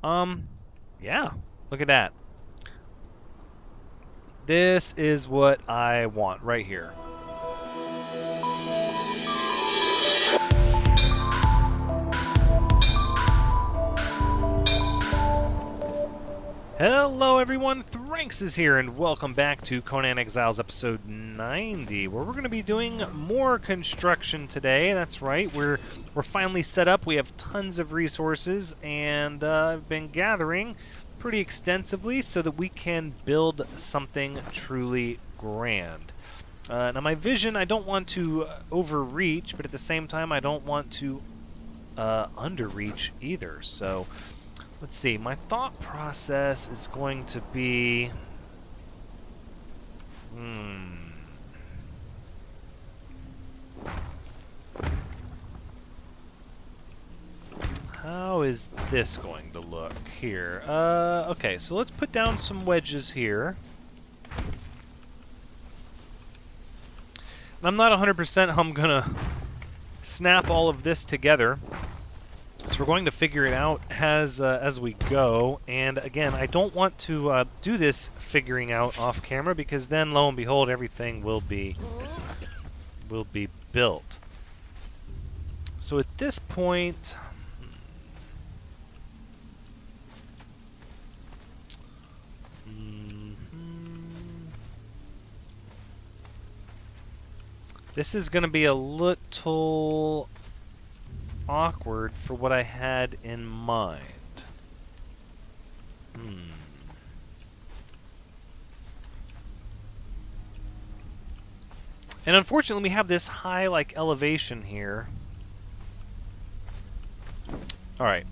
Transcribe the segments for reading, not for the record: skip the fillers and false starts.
Yeah, look at that. This is what I want right here. Hello everyone, Thranxes here, and welcome back to Conan Exiles episode 90, where we're going to be doing more construction today. That's right, we're finally set up. We have tons of resources, and I've been gathering pretty extensively so that we can build something truly grand. Now my vision, I don't want to overreach, but at the same time I don't want to underreach either, so... Let's see, my thought process is going to be... How is this going to look here? Okay, so let's put down some wedges here. And I'm not 100% how I'm going to snap all of this together. So we're going to figure it out as we go, and again, I don't want to do this figuring out off camera because then, lo and behold, everything will be built. So at this point, this is going to be a little awkward for what I had in mind. And unfortunately, we have this high, like, elevation here. Alright.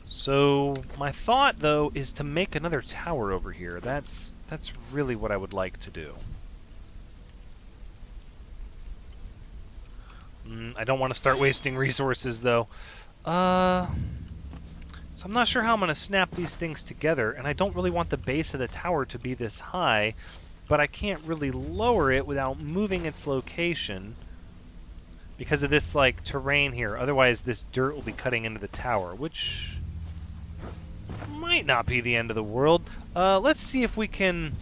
So, my thought, though, is to make another tower over here. That's really what I would like to do. I don't want to start wasting resources, though. So I'm not sure how I'm going to snap these things together, and I don't really want the base of the tower to be this high, but I can't really lower it without moving its location because of this, like, terrain here. Otherwise, this dirt will be cutting into the tower, which might not be the end of the world. Let's see if we can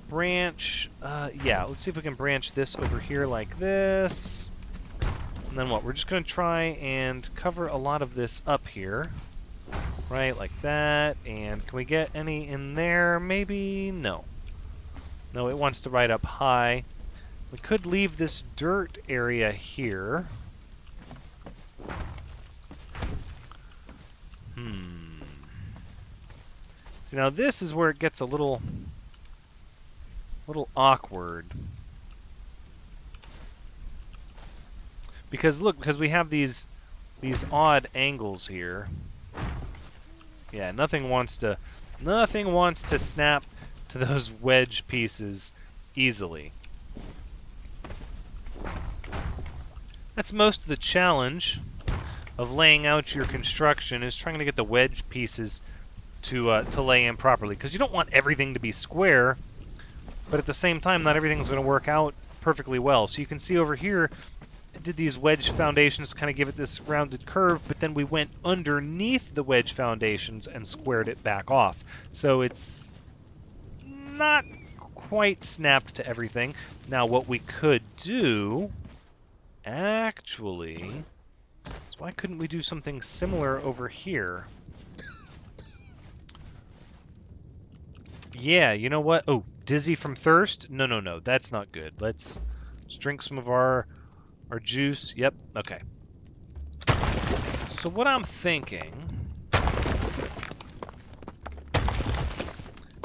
branch... yeah, let's see if we can branch this over here like this. And then what? We're just going to try and cover a lot of this up here. Right, like that. And can we get any in there? Maybe? No. No, it wants to ride up high. We could leave this dirt area here. See, now this is where it gets a little awkward. Because look, because we have these odd angles here. Yeah, nothing wants to snap to those wedge pieces easily. That's most of the challenge of laying out your construction, is trying to get the wedge pieces to lay in properly, because you don't want everything to be square, but at the same time not everything's going to work out perfectly well. So you can see over here I did these wedge foundations to kind of give it this rounded curve, but then we went underneath the wedge foundations and squared it back off. So it's not quite snapped to everything. Now what we could do, actually, is why couldn't we do something similar over here? Yeah, you know what? Oh, dizzy from thirst? No, that's not good. Let's drink some of our juice. Yep, okay. So what I'm thinking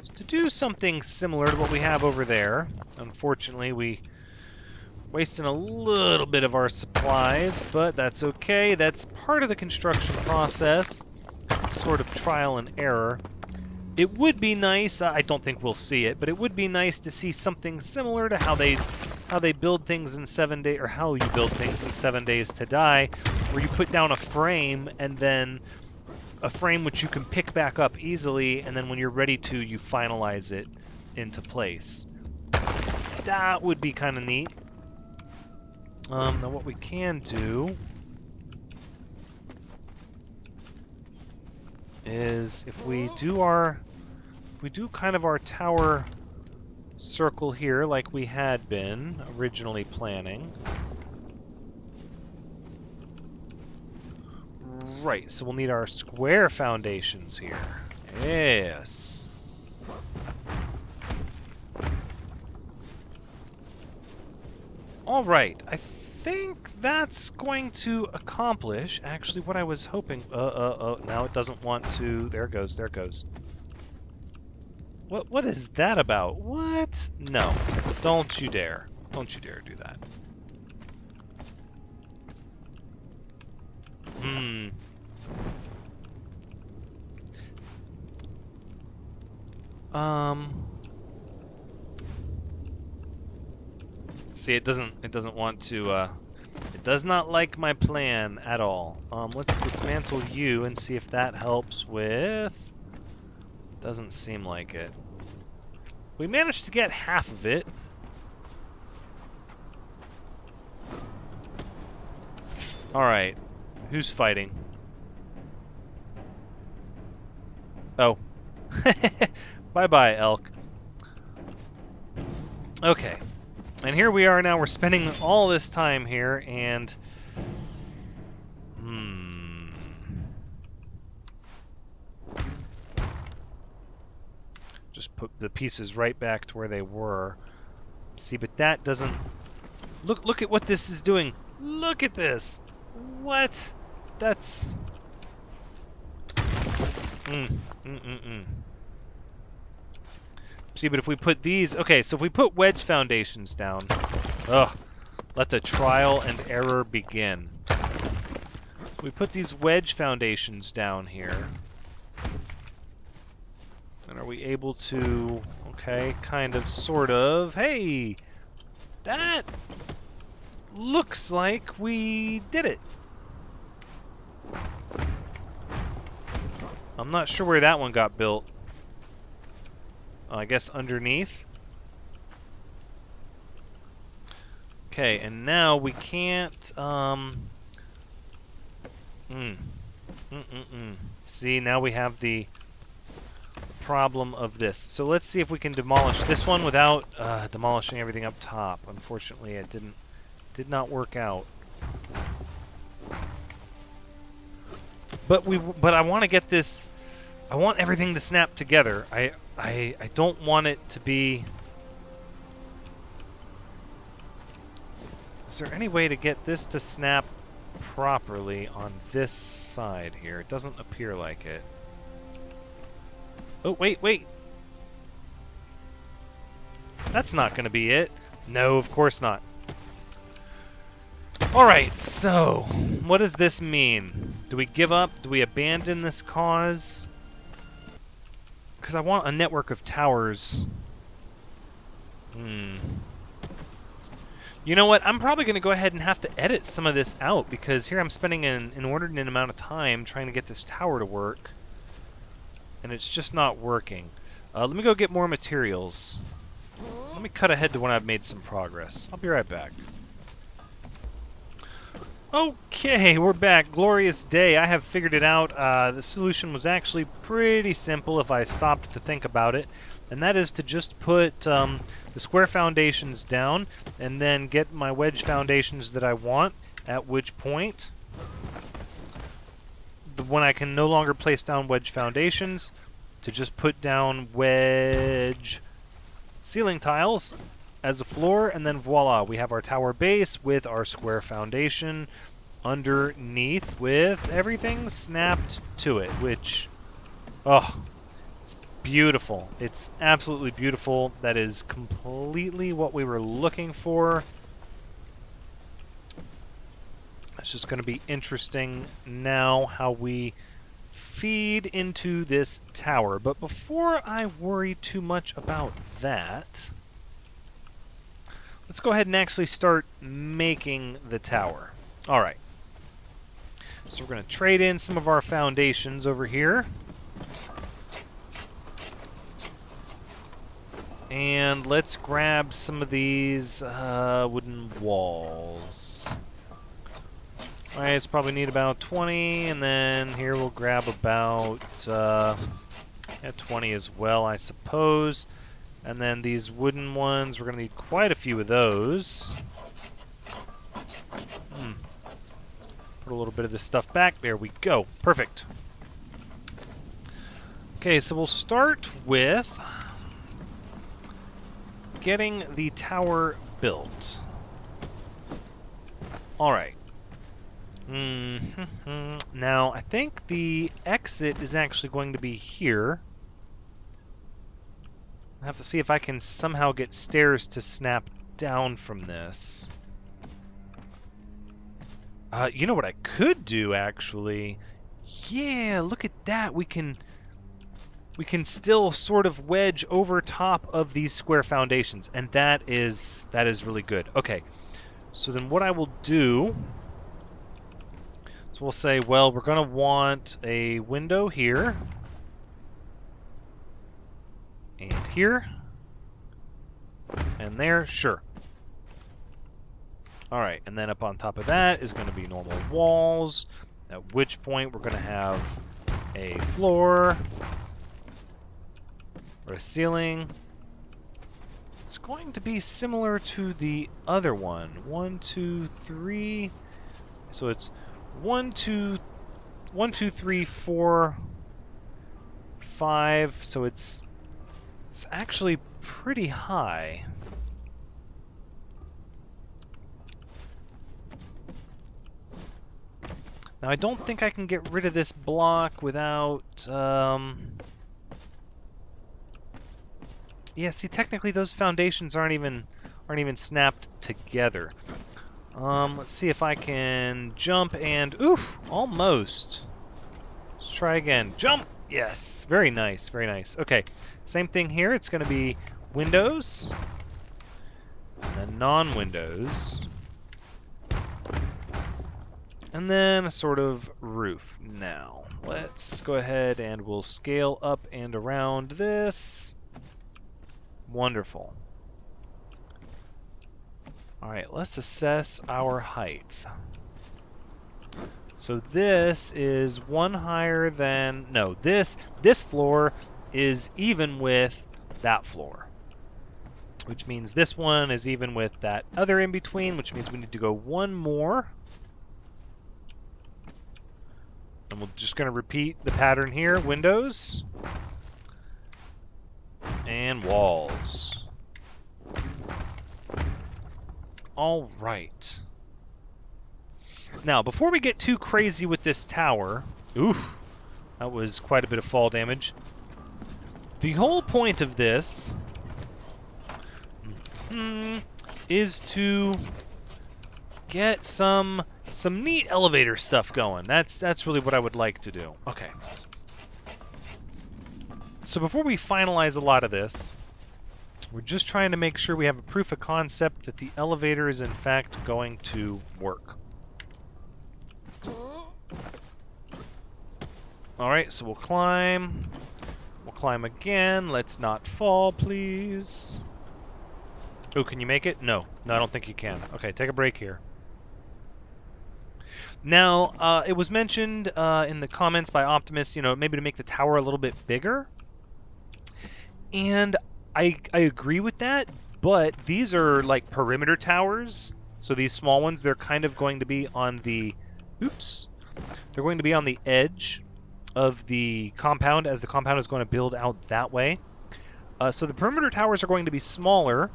is to do something similar to what we have over there. Unfortunately, we wasting a little bit of our supplies, but that's okay. That's part of the construction process, sort of trial and error. It would be nice, I don't think we'll see it, but it would be nice to see something similar to how they build things in 7 days, or how you build things in 7 days to die, where you put down a frame, and then a frame which you can pick back up easily, and then when you're ready to, you finalize it into place. That would be kind of neat. Now what we can do is if we do kind of our tower circle here like we had been originally planning. Right, so we'll need our square foundations here. Yes. All right, I think that's going to accomplish actually what I was hoping. Now it doesn't want to. There it goes. There it goes. What is that about? What? No. Don't you dare. Don't you dare do that. See, it doesn't want to, it does not like my plan at all. Let's dismantle you and see if that helps with... Doesn't seem like it. We managed to get half of it. Alright, who's fighting? Oh. Bye-bye, elk. Okay. And here we are now, we're spending all this time here, and... Just put the pieces right back to where they were. See, but that doesn't... Look at what this is doing! Look at this! What? That's... See, but if we put these... Okay, so if we put wedge foundations down... Ugh. Let the trial and error begin. We put these wedge foundations down here. And are we able to... Okay, kind of, sort of... Hey! That... looks like we did it. I'm not sure where that one got built. I guess underneath. Okay, and now we can't, See, now we have the problem of this. So let's see if we can demolish this one without demolishing everything up top. Unfortunately, it did not work out. But I want to get this. I want everything to snap together. I don't want it to be... Is there any way to get this to snap properly on this side here? It doesn't appear like it. Oh, wait! That's not going to be it. No, of course not. Alright, so, what does this mean? Do we give up? Do we abandon this cause? Because I want a network of towers. You know what? I'm probably going to go ahead and have to edit some of this out, because here I'm spending an inordinate amount of time trying to get this tower to work, and it's just not working. Let me go get more materials. Let me cut ahead to when I've made some progress. I'll be right back. Okay, we're back. Glorious day. I have figured it out. The solution was actually pretty simple if I stopped to think about it, and that is to just put the square foundations down and then get my wedge foundations that I want, at which point, when I can no longer place down wedge foundations, to just put down wedge ceiling tiles as a floor, and then voila, we have our tower base with our square foundation underneath with everything snapped to it, which, oh, it's beautiful. It's absolutely beautiful. That is completely what we were looking for. It's just going to be interesting now how we feed into this tower. But before I worry too much about that, let's go ahead and actually start making the tower. All right. So we're going to trade in some of our foundations over here. And let's grab some of these wooden walls. Alright, it's probably need about 20, and then here we'll grab about 20 as well, I suppose. And then these wooden ones, we're going to need quite a few of those. Put a little bit of this stuff back. There we go. Perfect. Okay, so we'll start with getting the tower built. Alright. Now, I think the exit is actually going to be here. I have to see if I can somehow get stairs to snap down from this. You know what I could do, actually? Yeah, look at that. We can still sort of wedge over top of these square foundations, and that is really good. Okay, so then what I will do is we'll say, well, we're going to want a window here, and here, and there, sure. Alright, and then up on top of that is going to be normal walls, at which point we're going to have a floor, or a ceiling. It's going to be similar to the other one. 1, 2, 3. So it's 1, 2, 3, 4, 5. So it's actually pretty high. Now I don't think I can get rid of this block without yeah, see, technically those foundations aren't even snapped together. Let's see if I can jump and oof, almost. Let's try again. Jump. Yes, very nice, very nice. Okay, same thing here. It's going to be windows and then non-windows. And then a sort of roof. Now, let's go ahead and we'll scale up and around this. Wonderful. Alright, let's assess our height. So this is one higher than... No, this floor is even with that floor. Which means this one is even with that other in between, which means we need to go one more. And we're just going to repeat the pattern here. Windows. And walls. All right. Now, before we get too crazy with this tower... Oof. That was quite a bit of fall damage. The whole point of this... is to get some neat elevator stuff going. That's really what I would like to do. Okay. So before we finalize a lot of this, we're just trying to make sure we have a proof of concept that the elevator is in fact going to work. Alright, so we'll climb. We'll climb again. Let's not fall, please. Oh, can you make it? No. No, I don't think you can. Okay, take a break here. Now, it was mentioned in the comments by Optimus, you know, maybe to make the tower a little bit bigger. And I agree with that, but these are like perimeter towers. So these small ones, they're kind of going to be on the... Oops. They're going to be on the edge of the compound as the compound is going to build out that way. So the perimeter towers are going to be smaller,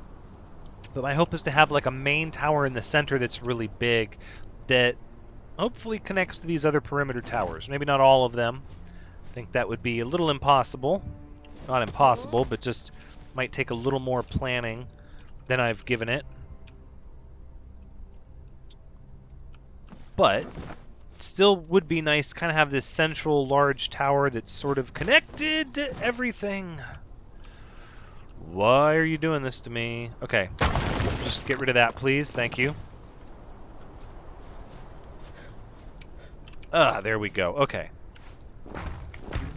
but my hope is to have like a main tower in the center that's really big that hopefully connects to these other perimeter towers. Maybe not all of them. I think that would be a little impossible. Not impossible, but just might take a little more planning than I've given it. But still would be nice to kind of have this central large tower that's sort of connected to everything. Why are you doing this to me? Okay, just get rid of that, please. Thank you. Ah, there we go. Okay.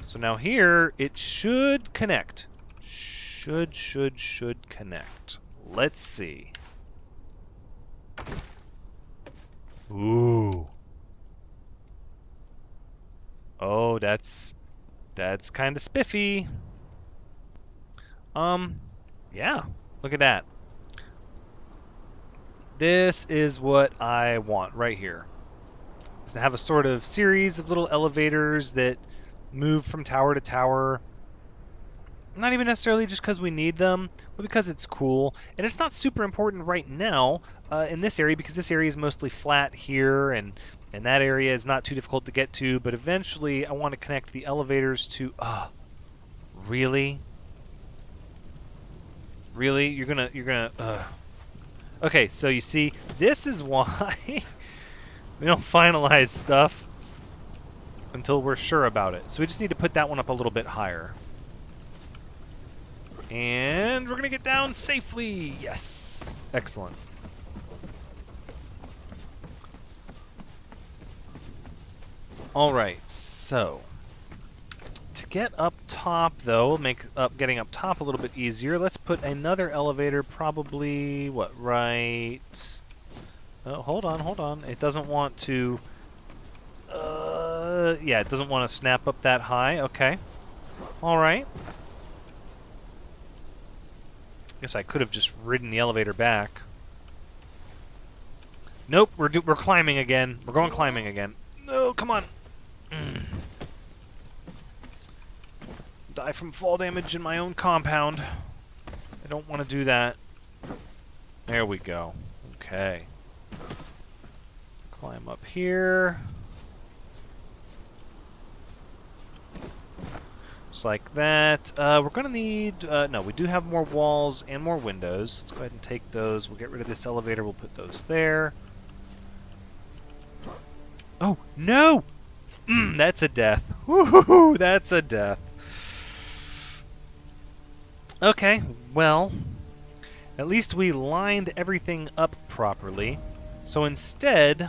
So now here, it should connect. Should connect. Let's see. Ooh. Oh, that's kind of spiffy. Yeah, look at that. This is what I want right here. Is to have a sort of series of little elevators that move from tower to tower. Not even necessarily just because we need them, but because it's cool. And it's not super important right now in this area because this area is mostly flat here, and that area is not too difficult to get to. But eventually, I want to connect the elevators to. Really? Really? You're gonna. Okay, so you see, this is why we don't finalize stuff until we're sure about it. So we just need to put that one up a little bit higher. And we're going to get down safely. Yes. Excellent. All right, so to get up top, though, make getting up top a little bit easier, let's put another elevator probably, what, right... Oh, hold on. It doesn't want to... yeah, it doesn't want to snap up that high. Okay. All right. Guess I could have just ridden the elevator back. Nope, we're climbing again. We're going climbing again. No, come on. Die from fall damage in my own compound. I don't want to do that. There we go. Okay. Climb up here. Just like that. We're going to need... no, we do have more walls and more windows. Let's go ahead and take those. We'll get rid of this elevator. We'll put those there. Oh, no! That's a death. Woohoo! That's a death. Okay, well, at least we lined everything up properly. So instead,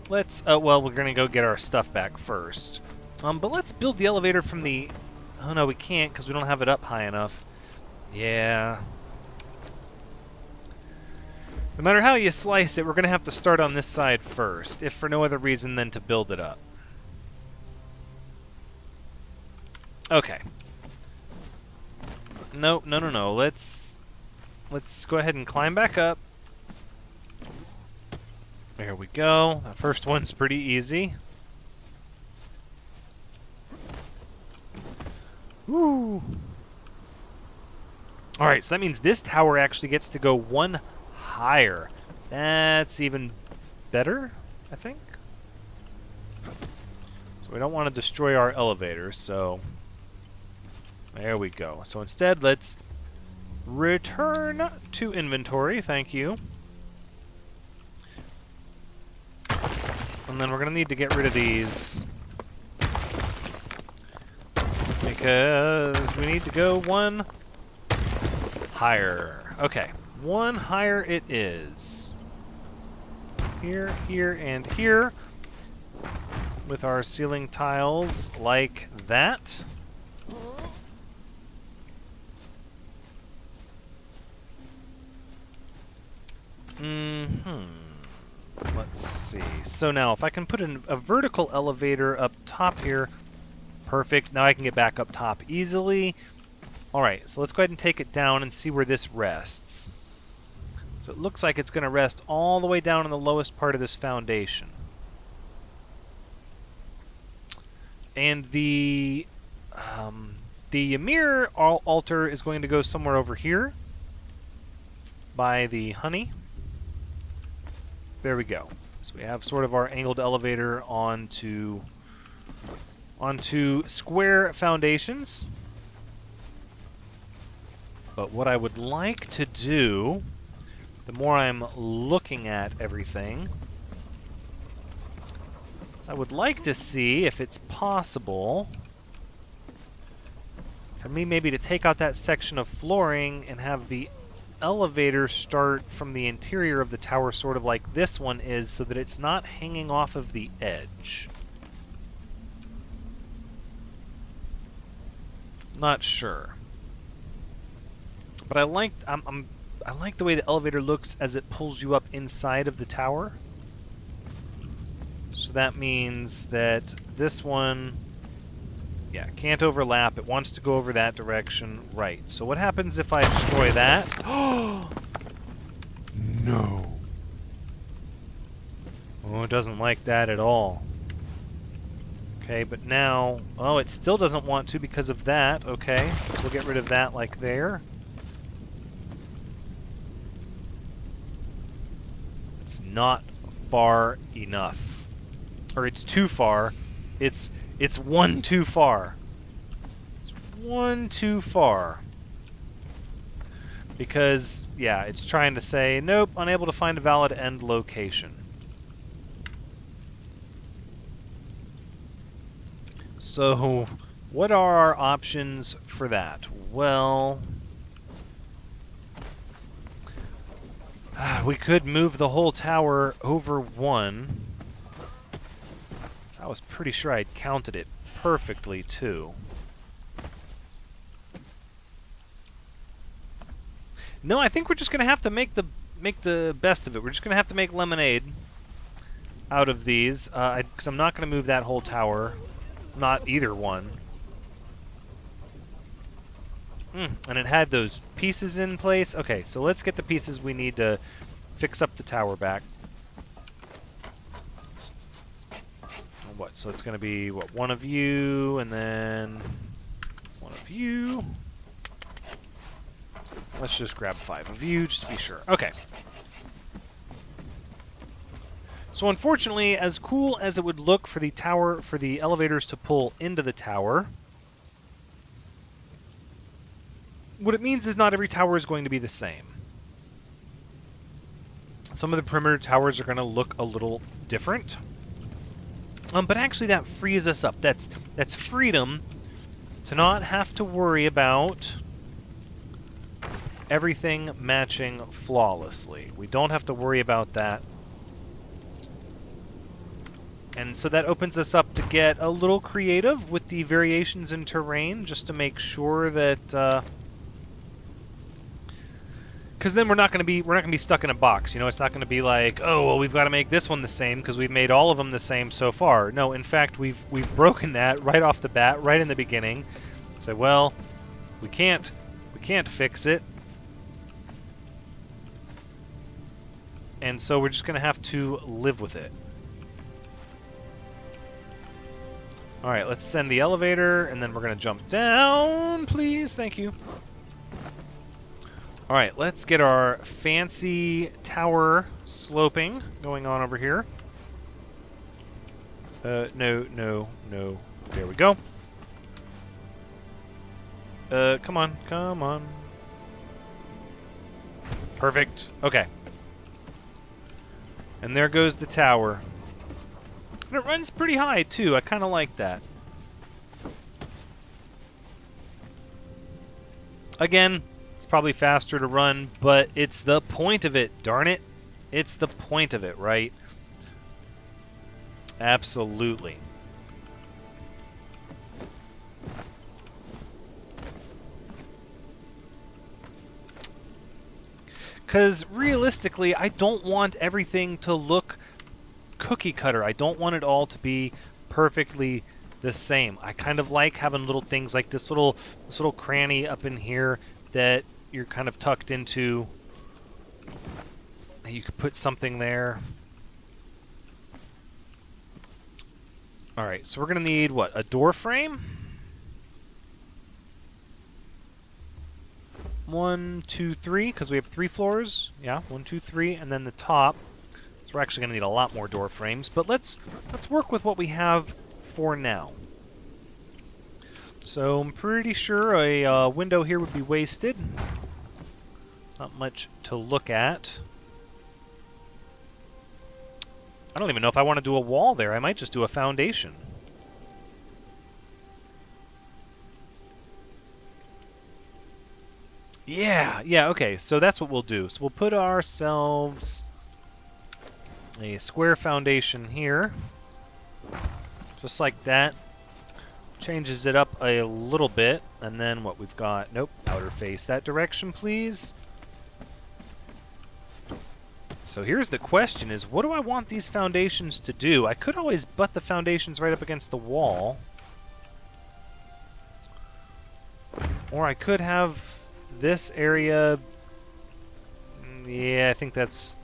let's... well, we're going to go get our stuff back first. But let's build the elevator from the... Oh, no, we can't because we don't have it up high enough. Yeah. No matter how you slice it, we're going to have to start on this side first, if for no other reason than to build it up. Okay. No. Let's go ahead and climb back up. There we go. That first one's pretty easy. Woo! Alright, so that means this tower actually gets to go one higher. That's even better, I think. So we don't want to destroy our elevator, so... There we go. So instead, let's return to inventory. Thank you. And then we're going to need to get rid of these. Because we need to go one higher. Okay, one higher it is. Here, here, and here. With our ceiling tiles like that. Let's see. So now, if I can put a vertical elevator up top here, perfect. Now I can get back up top easily. All right, so let's go ahead and take it down and see where this rests. So it looks like it's going to rest all the way down in the lowest part of this foundation. And the Ymir altar is going to go somewhere over here by the honey. There we go. So we have sort of our angled elevator onto square foundations. But what I would like to do, the more I'm looking at everything, is I would like to see if it's possible for me maybe to take out that section of flooring and have the elevator start from the interior of the tower sort of like this one is, so that it's not hanging off of the edge. Not sure. But I like the way the elevator looks as it pulls you up inside of the tower. So that means that this one, yeah, can't overlap. It wants to go over that direction. Right. So what happens if I destroy that? Oh, no. Oh, it doesn't like that at all. Okay, but now, oh, it still doesn't want to because of that. Okay, so we'll get rid of that like there. It's not far enough. Or it's too far. It's one too far. It's one too far. Because, yeah, it's trying to say, nope, unable to find a valid end location. So, what are our options for that? Well, we could move the whole tower over one. So I was pretty sure I'd counted it perfectly, too. No, I think we're just going to have to make the best of it. We're just going to have to make lemonade out of these, because I'm not going to move that whole tower. Not either one. And it had those pieces in place. Okay, so let's get the pieces we need to fix up the tower back. What? So it's going to be, what, one of you, and then one of you. Let's just grab 5 of you, just to be sure. Okay. So unfortunately, as cool as it would look for the tower, for the elevators to pull into the tower, what it means is not every tower is going to be the same. Some of the perimeter towers are going to look a little different. But actually that frees us up. That's freedom to not have to worry about everything matching flawlessly. We don't have to worry about that. And so that opens us up to get a little creative with the variations in terrain, just to make sure that, because then we're not going to be stuck in a box. You know, it's not going to be like, oh, well, we've got to make this one the same because we've made all of them the same so far. No, in fact, we've broken that right off the bat, right in the beginning. So, well, we can't fix it, and so we're just going to have to live with it. All right, let's send the elevator, and then we're going to jump down, please. Thank you. All right, let's get our fancy tower sloping going on over here. No. There we go. Come on. Perfect. Okay. And there goes the tower. And it runs pretty high, too. I kind of like that. Again, it's probably faster to run, but it's the point of it, darn it. It's the point of it, right? Absolutely. Because realistically, I don't want everything to look cookie cutter. I don't want it all to be perfectly the same. I kind of like having little things like this little cranny up in here that you're kind of tucked into. You could put something there. All right, so we're going to need, what, a door frame? 1, 2, 3, because we have 3 floors. Yeah, 1, 2, 3, and then the top. So we're actually going to need a lot more door frames, but let's work with what we have for now. So I'm pretty sure a window here would be wasted. Not much to look at. I don't even know if I want to do a wall there. I might just do a foundation. Yeah, okay, so that's what we'll do. So we'll put ourselves a square foundation here. Just like that. Changes it up a little bit. And then what we've got, nope, outer face that direction, please. So here's the question is, what do I want these foundations to do? I could always butt the foundations right up against the wall. Or I could have this area... Yeah, I think that's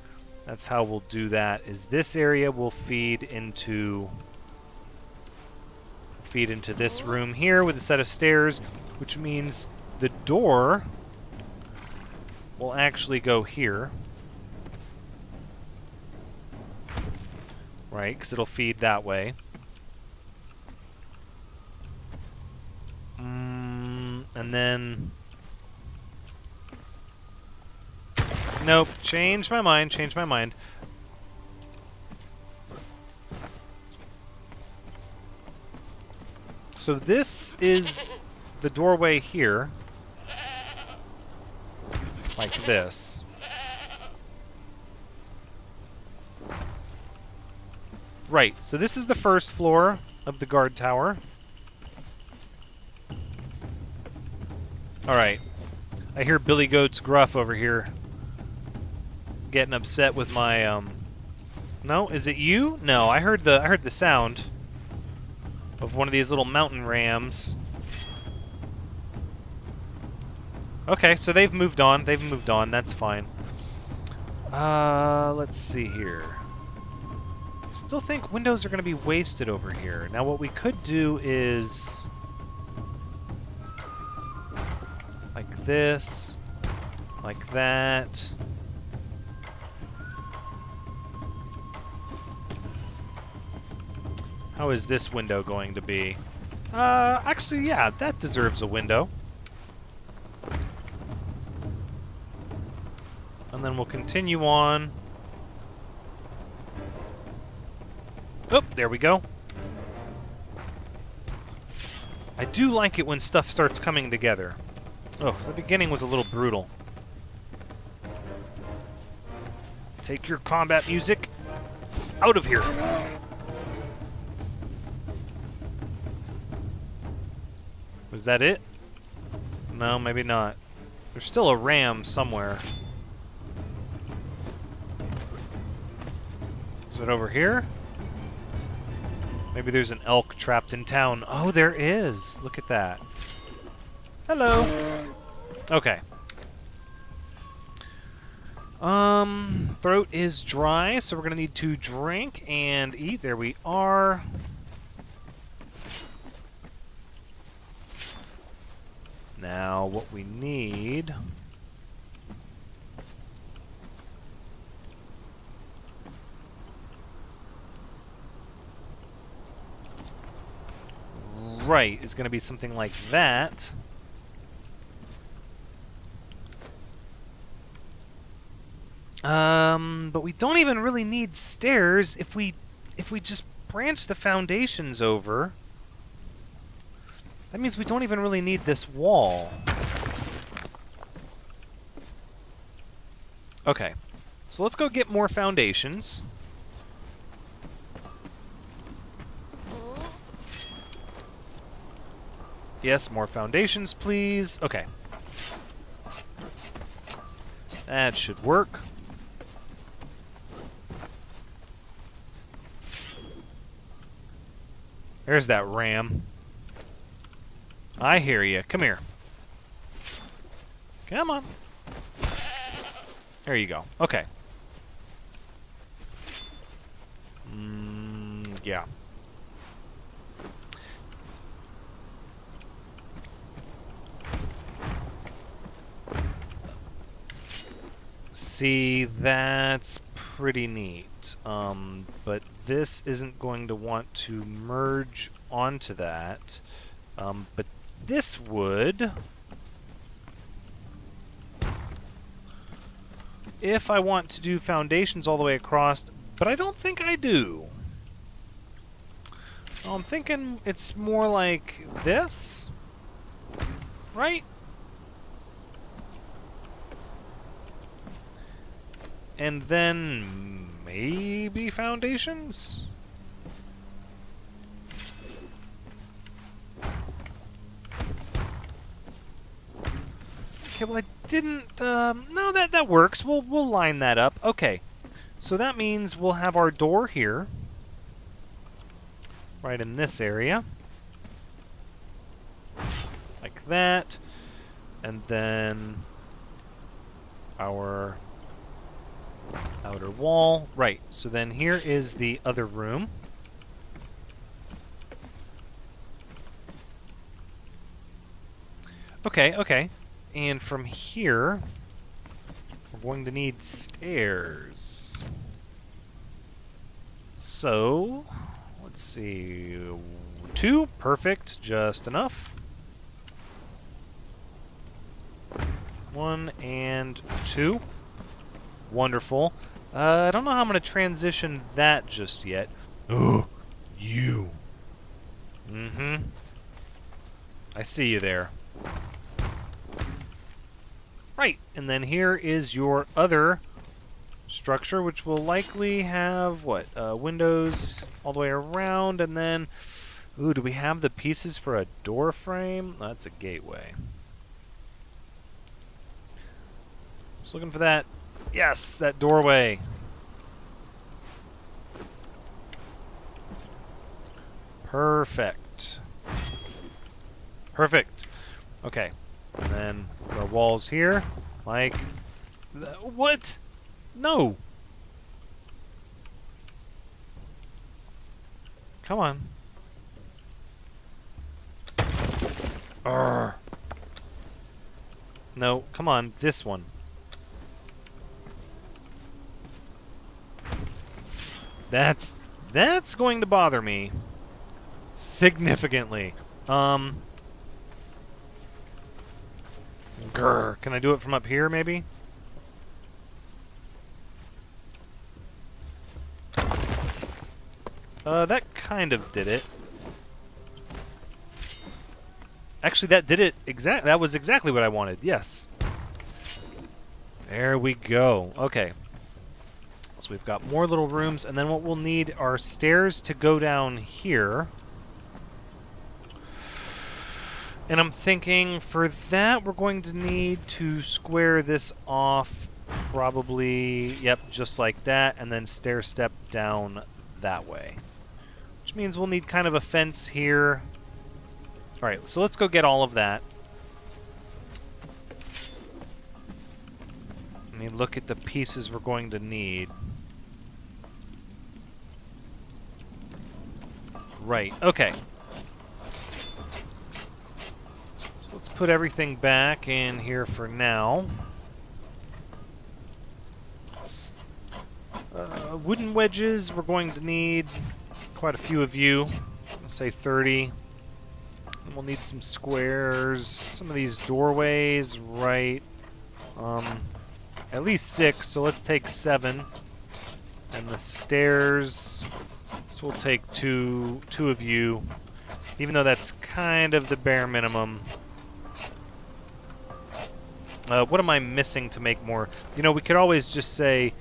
how we'll do that, is this area will feed into this room here with a set of stairs, which means the door will actually go here. Right, because it'll feed that way. And then... Nope, change my mind. So this is the doorway here. Like this. Right, so this is the first floor of the guard tower. Alright. I hear Billy Goat's gruff over here. Getting upset with my, No, is it you? No, I heard the sound of one of these little mountain rams. Okay, so they've moved on. That's fine. Let's see here. Still think windows are going to be wasted over here. Now what we could do is... like this. Like that. How is this window going to be? Actually, yeah, that deserves a window. And then we'll continue on. Oh, there we go. I do like it when stuff starts coming together. Oh, the beginning was a little brutal. Take your combat music out of here. Was that it? No, maybe not. There's still a ram somewhere. Is it over here? Maybe there's an elk trapped in town. Oh, there is. Look at that. Hello. Okay. Throat is dry, so we're gonna need to drink and eat. There we are. Now, what we need... right, is going to be something like that. But we don't even really need stairs if we just branch the foundations over. That means we don't even really need this wall. Okay, so let's go get more foundations. Yes, more foundations, please. Okay. That should work. There's that ram. I hear you. Come here. Come on. There you go. Okay. Yeah. See, that's pretty neat. But this isn't going to want to merge onto that. But this would... if I want to do foundations all the way across, but I don't think I do. I'm thinking it's more like this, right? And then maybe foundations? Okay, well I didn't, no, that works. We'll line that up. Okay, So that means we'll have our door here, right in this area. Like that. And then our outer wall. Right, so then here is the other room. Okay, okay. And from here, we're going to need stairs. So, let's see. 2, perfect, just enough. 1 and 2. Wonderful. I don't know how I'm going to transition that just yet. Oh, you. Mm-hmm. I see you there. Right, and then here is your other structure, which will likely have, what, windows all the way around, and then, ooh, do we have the pieces for a door frame? That's a gateway. Just looking for that. Yes, that doorway. Perfect. Perfect. Okay. And then our walls here, like, what? No. Come on. Arrgh. No, come on, this one. That's going to bother me significantly. Grr. Can I do it from up here, maybe? That kind of did it. Actually, that did it that was exactly what I wanted. Yes. There we go. Okay. So we've got more little rooms, and then what we'll need are stairs to go down here. And I'm thinking for that we're going to need to square this off probably, yep, just like that, and then stair step down that way. Which means we'll need kind of a fence here. Alright, so let's go get all of that. Let me look at the pieces we're going to need. Right, okay. So let's put everything back in here for now. Wooden wedges, we're going to need quite a few of you. Let's say 30. And we'll need some squares, some of these doorways, right. At least 6, so let's take 7. And the stairs, so we'll take two of you, even though that's kind of the bare minimum. What am I missing to make more? You know, we could always just say,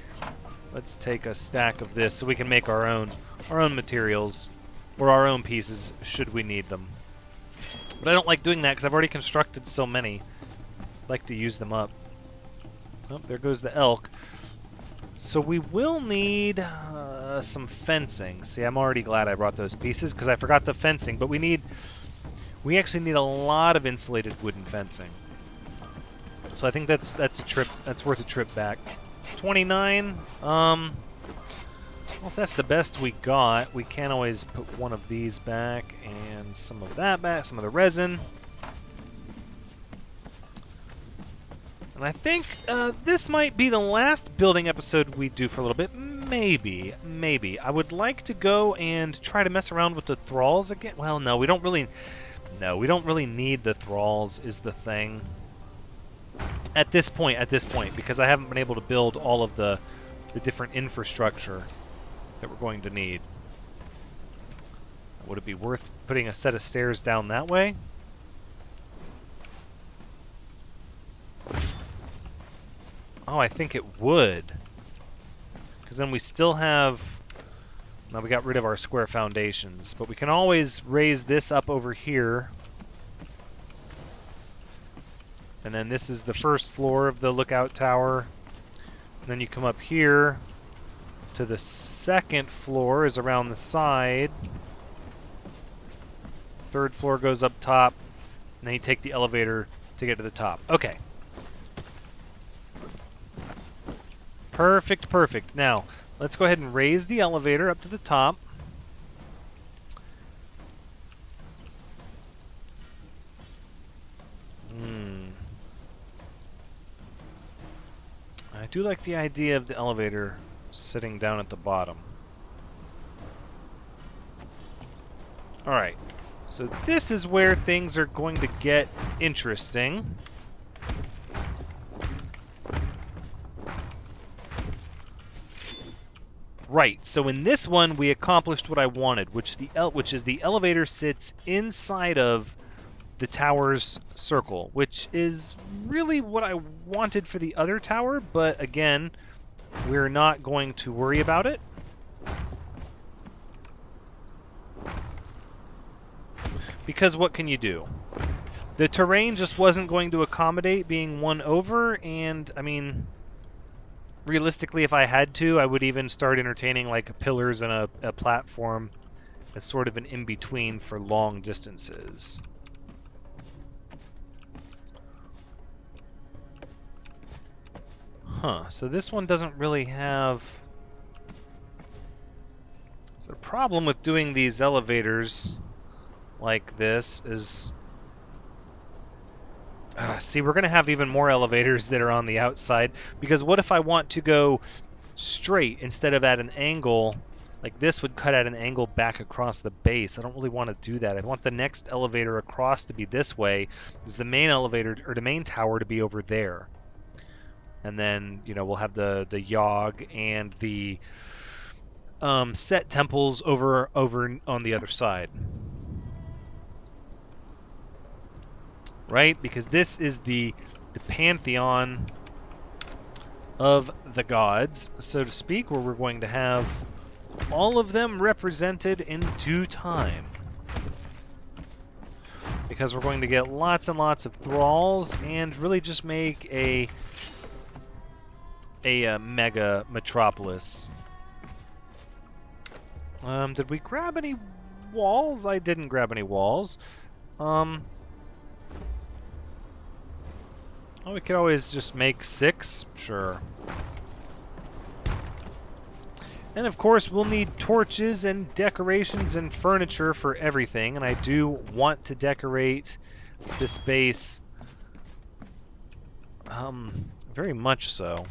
let's take a stack of this so we can make our own materials, or our own pieces, should we need them. But I don't like doing that because I've already constructed so many. I'd like to use them up. Oh, there goes the elk. So we will need some fencing. See, I'm already glad I brought those pieces because I forgot the fencing, but we actually need a lot of insulated wooden fencing. So I think that's worth a trip back. 29. Well, if that's the best we got, we can always put one of these back and some of that back, some of the resin. And I think this might be the last building episode we do for a little bit. Maybe. I would like to go and try to mess around with the thralls again. Well, no, we don't really need the thralls is the thing. At this point, because I haven't been able to build all of the different infrastructure that we're going to need. Would it be worth putting a set of stairs down that way? Oh, I think it would. Because then we still have... Now we got rid of our square foundations. But we can always raise this up over here. And then this is the first floor of the lookout tower. And then you come up here. to the second floor is around the side. Third floor goes up top, and then you take the elevator to get to the top. Okay. Perfect, perfect. Now, let's go ahead and raise the elevator up to the top. I do like the idea of the elevator sitting down at the bottom. Alright, so this is where things are going to get interesting. Right, so in this one we accomplished what I wanted, which is the elevator sits inside of the tower's circle, which is really what I wanted for the other tower, but again, we're not going to worry about it. Because what can you do? The terrain just wasn't going to accommodate being one over, and I mean, realistically, if I had to, I would even start entertaining like pillars and a platform as sort of an in-between for long distances. Huh, so this one doesn't really have... So the problem with doing these elevators like this is... see, we're going to have even more elevators that are on the outside, because what if I want to go straight instead of at an angle? Like this would cut at an angle back across the base. I don't really want to do that. I want the next elevator across to be this way, is the main elevator, or the main tower, to be over there. And then, you know, we'll have the Yogg and the set temples over on the other side. Right? Because this is the pantheon of the gods, so to speak, where we're going to have all of them represented in due time. Because we're going to get lots and lots of thralls and really just make a mega metropolis. Did we grab any walls? I didn't grab any walls. Oh, we could always just make 6. Sure. And of course, we'll need torches and decorations and furniture for everything. And I do want to decorate this base very much so.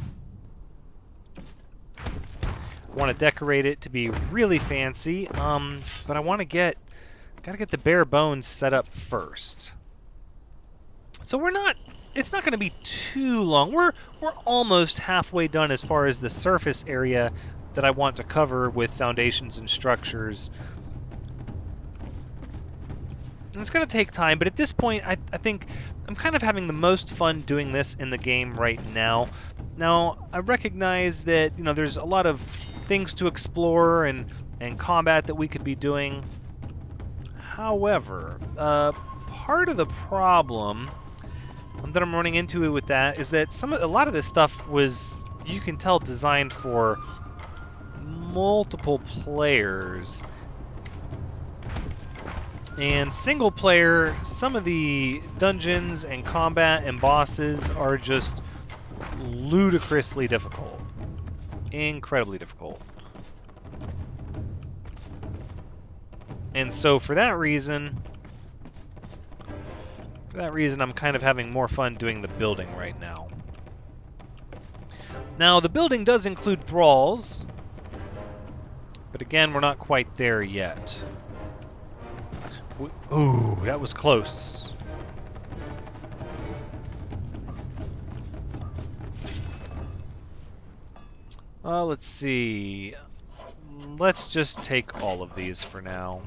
I want to decorate it to be really fancy, but I want to gotta get the bare bones set up first. So it's not going to be too long. We're almost halfway done as far as the surface area that I want to cover with foundations and structures. And it's going to take time, but at this point, I think I'm kind of having the most fun doing this in the game right now. Now, I recognize that, you know, there's a lot of things to explore and combat that we could be doing. However, part of the problem that I'm running into with that is that a lot of this stuff was, you can tell, designed for multiple players. And single player, some of the dungeons and combat and bosses are just ludicrously difficult. Incredibly difficult. And so for that reason, I'm kind of having more fun doing the building right now. Now, the building does include thralls, but again, we're not quite there yet. Ooh, that was close. Let's see. Let's just take all of these for now.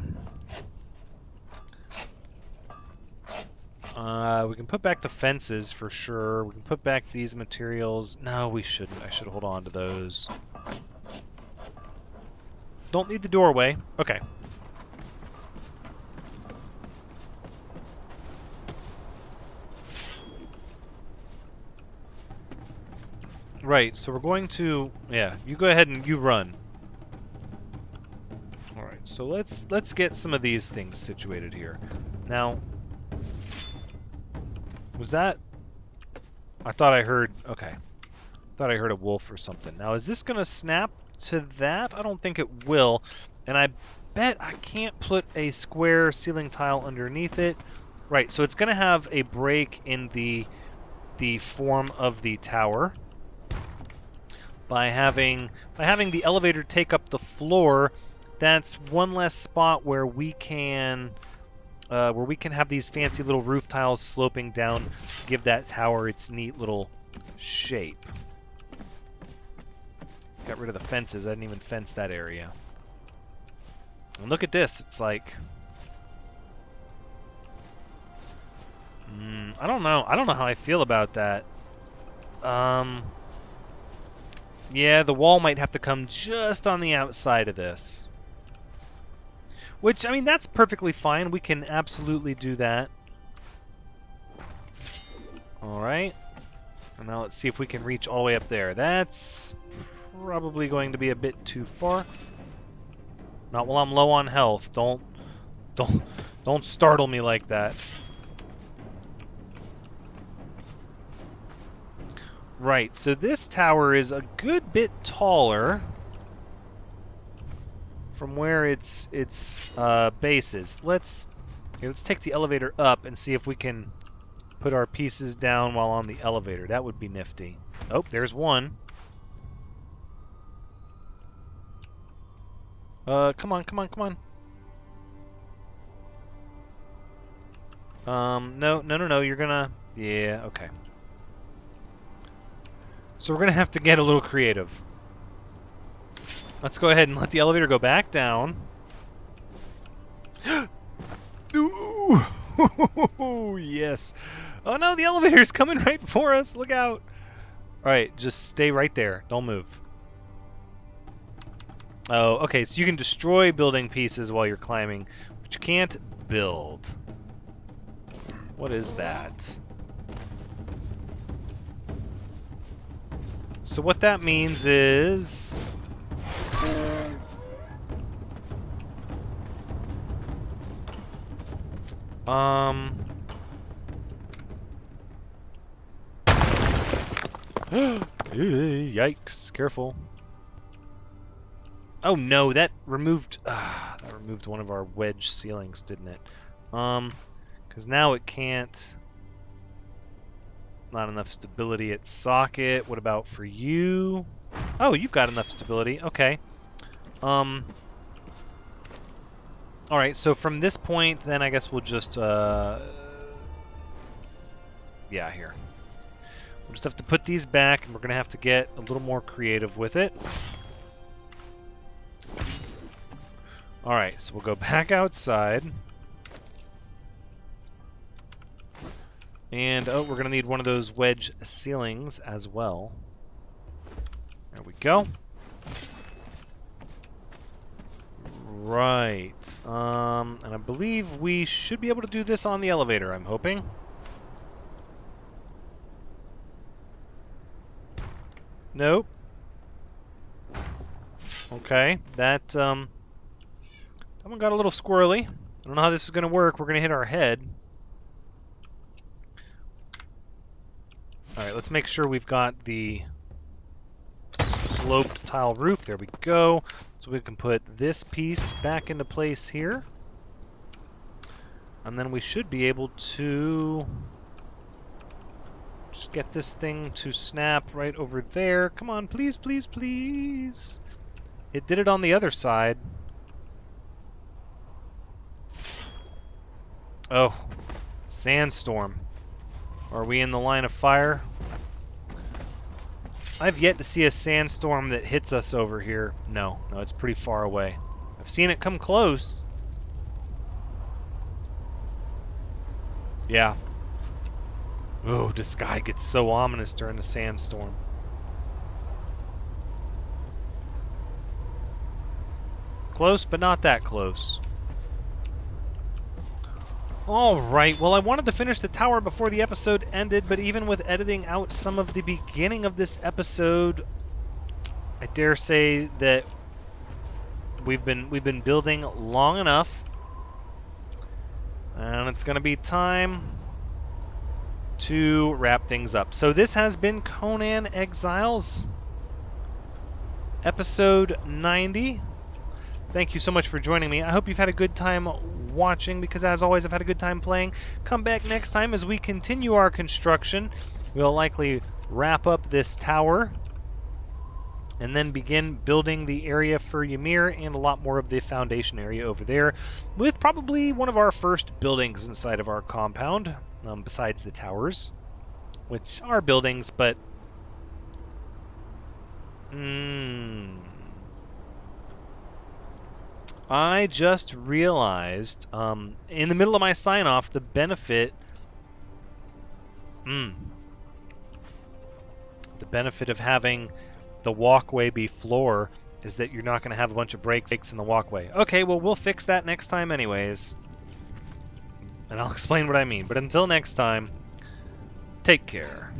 We can put back the fences for sure. We can put back these materials. No, we shouldn't. I should hold on to those. Don't need the doorway. Okay. Right, so we're going to... Yeah, you go ahead and you run. So let's get some of these things situated here. Now, was that? I thought I heard. Okay, thought I heard a wolf or something. Now, is this gonna snap to that? I don't think it will. And I bet I can't put a square ceiling tile underneath it. Right. So it's gonna have a break in the form of the tower. By having the elevator take up the floor, that's one less spot where we can have these fancy little roof tiles sloping down, give that tower its neat little shape. Got rid of the fences. I didn't even fence that area. And look at this. It's like, I don't know. I don't know how I feel about that. Yeah, the wall might have to come just on the outside of this. Which, I mean, that's perfectly fine. We can absolutely do that. Alright. And now let's see if we can reach all the way up there. That's probably going to be a bit too far. Not while I'm low on health. Don't startle me like that. Right, so this tower is a good bit taller from where its base is. Let's take the elevator up and see if we can put our pieces down while on the elevator. That would be nifty. Oh, there's one. Come on, come on, come on. No, you're gonna... Yeah, okay. So we're going to have to get a little creative. Let's go ahead and let the elevator go back down. Ooh, yes. Oh no, the elevator's coming right for us. Look out. Alright, just stay right there. Don't move. Oh, okay, so you can destroy building pieces while you're climbing, but you can't build. What is that? So what that means is... Yikes, careful. Oh no, that removed one of our wedge ceilings, didn't it? Because now it can't... Not enough stability at socket. What about for you? Oh, you've got enough stability. Okay. Alright, so from this point, then I guess we'll just... Yeah, here. We'll just have to put these back, and we're going to have to get a little more creative with it. Alright, so we'll go back outside. And, oh, we're going to need one of those wedge ceilings as well. There we go. Right. And I believe we should be able to do this on the elevator, I'm hoping. Nope. Okay, that one got a little squirrely. I don't know how this is going to work. We're going to hit our head. Alright, let's make sure we've got the sloped tile roof. There we go. So we can put this piece back into place here. And then we should be able to just get this thing to snap right over there. Come on, please, please, please. It did it on the other side. Oh, sandstorm. Are we in the line of fire? I've yet to see a sandstorm that hits us over here. No, it's pretty far away. I've seen it come close. Yeah. Oh, the sky gets so ominous during the sandstorm. Close, but not that close. Alright, well I wanted to finish the tower before the episode ended, but even with editing out some of the beginning of this episode, I dare say that We've been building long enough, and it's going to be time to wrap things up. So this has been Conan Exiles, episode 90. Thank you so much for joining me. I hope you've had a good time watching, because as always, I've had a good time playing. Come back next time as we continue our construction. We'll likely wrap up this tower and then begin building the area for Ymir and a lot more of the foundation area over there, with probably one of our first buildings inside of our compound, besides the towers, which are buildings, but I just realized, in the middle of my sign-off, the benefit of having the walkway be floor is that you're not going to have a bunch of breaks in the walkway. Okay, well, we'll fix that next time anyways, and I'll explain what I mean. But until next time, take care.